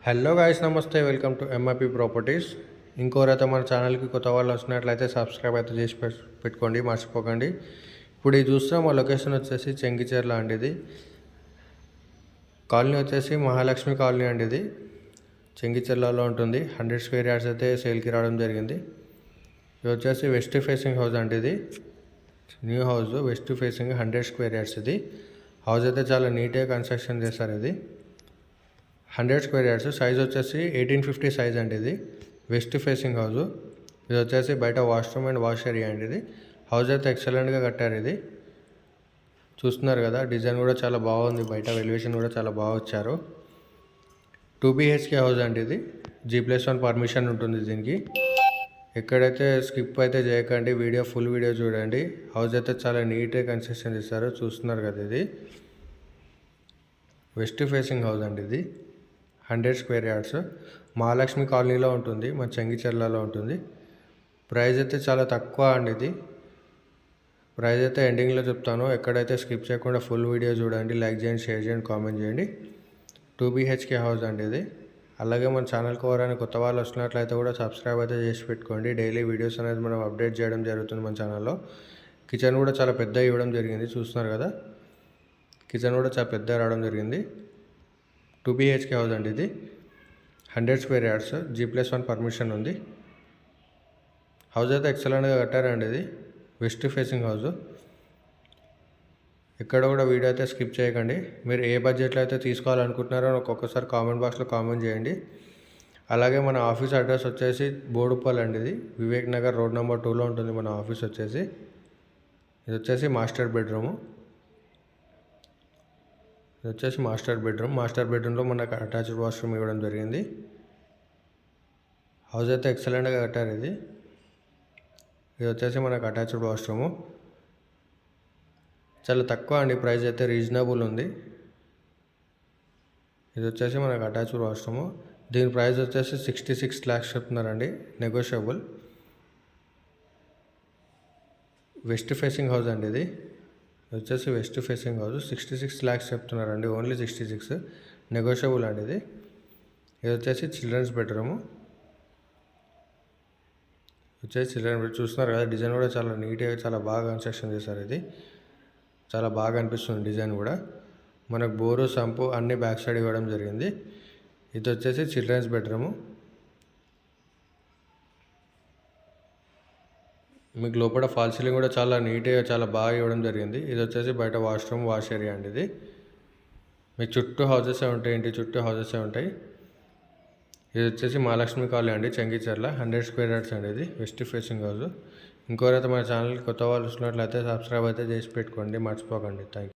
Hello guys, నమస్తే. Welcome to MIP properties. ఇంకోరైతే మన ఛానల్కి కొత్త వాళ్ళు వచ్చినట్లయితే సబ్స్క్రైబ్ అయితే చేసి పెట్టుకోండి, మర్చిపోకండి. ఇప్పుడు ఇది చూస్తే మా లొకేషన్ వచ్చేసి చెంగిచెర్ల అండి. ఇది కాలనీ వచ్చేసి మహాలక్ష్మి కాలనీ అండి. ఇది చెంగిచెర్లలో ఉంటుంది. 100 స్క్వేర్ యార్డ్స్ అయితే సేల్కి రావడం జరిగింది. ఇది వచ్చేసి వెస్ట్ ఫేసింగ్ హౌస్ అండి. ఇది new house, west facing 100 square yards. ఇది హౌస్ అయితే చాలా నీట్గా కన్స్ట్రక్షన్ చేస్తారు. ఇది 100 స్క్వేర్ యార్డ్స్, సైజ్ వచ్చేసి 1850 సైజ్ అండి. ఇది వెస్ట్ ఫేసింగ్ హౌస్. ఇది వచ్చేసి బయట వాష్రూమ్ అండ్ వాష్ ఏరియా అండి. ఇది హౌస్ అయితే ఎక్సలెంట్గా కట్టారు. ఇది చూస్తున్నారు కదా, డిజైన్ కూడా చాలా బాగుంది. బయట ఎలివేషన్ కూడా చాలా బాగా వచ్చారు. 2 BHK హౌస్ అండి. ఇది G+1 పర్మిషన్ ఉంటుంది దీనికి. ఎక్కడైతే స్కిప్ అయితే చేయకండి, ఫుల్ వీడియో చూడండి. హౌస్ అయితే చాలా నీట్గా కన్స్ట్రక్షన్ చేస్తారు. చూస్తున్నారు కదా, ఇది వెస్ట్ ఫేసింగ్ హౌస్ అండి. ఇది 100 స్క్వేర్ యార్డ్స్, మహాలక్ష్మి కాలనీలో ఉంటుంది, మన చెంగిచెర్లలో ఉంటుంది. ప్రైస్ అయితే చాలా తక్కువ అండి. ఇది ప్రైస్ అయితే ఎండింగ్లో చెప్తాను. ఎక్కడైతే స్కిప్ చేయకుండా ఫుల్ వీడియో చూడండి. లైక్ చేయండి, షేర్ చేయండి, కామెంట్ చేయండి. 2 BHK హౌస్ అండి ఇది. అలాగే మన ఛానల్కి ఎవరైనా కొత్త వాళ్ళు వచ్చినట్లయితే కూడా సబ్స్క్రైబ్ అయితే చేసి పెట్టుకోండి. డైలీ వీడియోస్ అనేది మనం అప్డేట్ చేయడం జరుగుతుంది మన ఛానల్లో. కిచెన్ కూడా చాలా పెద్ద ఇవ్వడం జరిగింది. చూస్తున్నారు కదా, కిచెన్ కూడా చాలా పెద్ద రావడం జరిగింది. 2 BHK హౌస్ అండి. ఇది 100 స్క్వేర్ యార్డ్స్, G+1 పర్మిషన్ ఉంది. హౌస్ అయితే ఎక్సలెంట్గా కట్టారండి. ఇది వెస్ట్ ఫేసింగ్ హౌస్. ఎక్కడ కూడా వీడియో అయితే స్కిప్ చేయకండి. మీరు ఏ బడ్జెట్లో అయితే తీసుకోవాలనుకుంటున్నారో ఒక్కొక్కసారి కామెంట్ బాక్స్లో కామెంట్ చేయండి. అలాగే మన ఆఫీస్ అడ్రస్ వచ్చేసి బోడుప్పల్ అండి. ఇది వివేక్ నగర్ రోడ్ నెంబర్ 2లో ఉంటుంది మన ఆఫీస్ వచ్చేసి. ఇది వచ్చేసి మాస్టర్ బెడ్రూము. ఇది వచ్చేసి మాస్టర్ బెడ్రూమ్లో మనకు అటాచ్డ్ వాష్రూమ్ ఇవ్వడం జరిగింది. హౌస్ అయితే ఎక్సలెంట్గా కట్టారు. ఇది వచ్చేసి మనకు అటాచ్డ్ వాష్రూము. చాలా తక్కువ అండి, ప్రైస్ అయితే రీజనబుల్ ఉంది. ఇది వచ్చేసి మనకు అటాచ్డ్ వాష్రూము. దీని ప్రైస్ వచ్చేసి 66 lakhs చెప్తున్నారండి, నెగోషియబుల్. వెస్ట్ ఫేసింగ్ హౌస్ అండి. ఇది వచ్చేసి వెస్ట్ ఫేసింగ్ హౌస్, 66 lakhs చెప్తున్నారండి, ఓన్లీ 66, నెగోషియబుల్ అండి. ఇది వచ్చేసి చిల్డ్రన్స్ బెడ్రూము. చూస్తున్నారు కదా, డిజైన్ కూడా చాలా నీట్గా చాలా బాగా కన్స్ట్రక్షన్ చేశారు. ఇది చాలా బాగా అనిపిస్తుంది డిజైన్ కూడా. మనకు బోరు, సంపు అన్నీ బ్యాక్ సైడ్ ఇవ్వడం జరిగింది. ఇది వచ్చేసి చిల్డ్రన్స్ బెడ్రూము. మీకు లోపల ఫాల్ సీలింగ్ కూడా చాలా నీట్గా చాలా బాగా ఇవ్వడం జరిగింది. ఇది వచ్చేసి బయట వాష్రూమ్ వాష్ ఏరియా అండి. ఇది మీకు చుట్టూ హౌసెసే ఉంటాయి, ఇంటి చుట్టూ హౌసెసే ఉంటాయి. ఇది వచ్చేసి మహాలక్ష్మి కాలనీ అండి, చెంగిచెర్ల 100 స్క్వేర్ యార్డ్స్ అండి. ఇది వెస్ట్ ఫేసింగ్ హౌస్. ఇంకోరైతే మన ఛానల్కి కొత్త వాళ్ళు వచ్చినట్లయితే సబ్స్క్రైబ్ అయితే చేసి పెట్టుకోండి, మర్చిపోకండి. Thank you.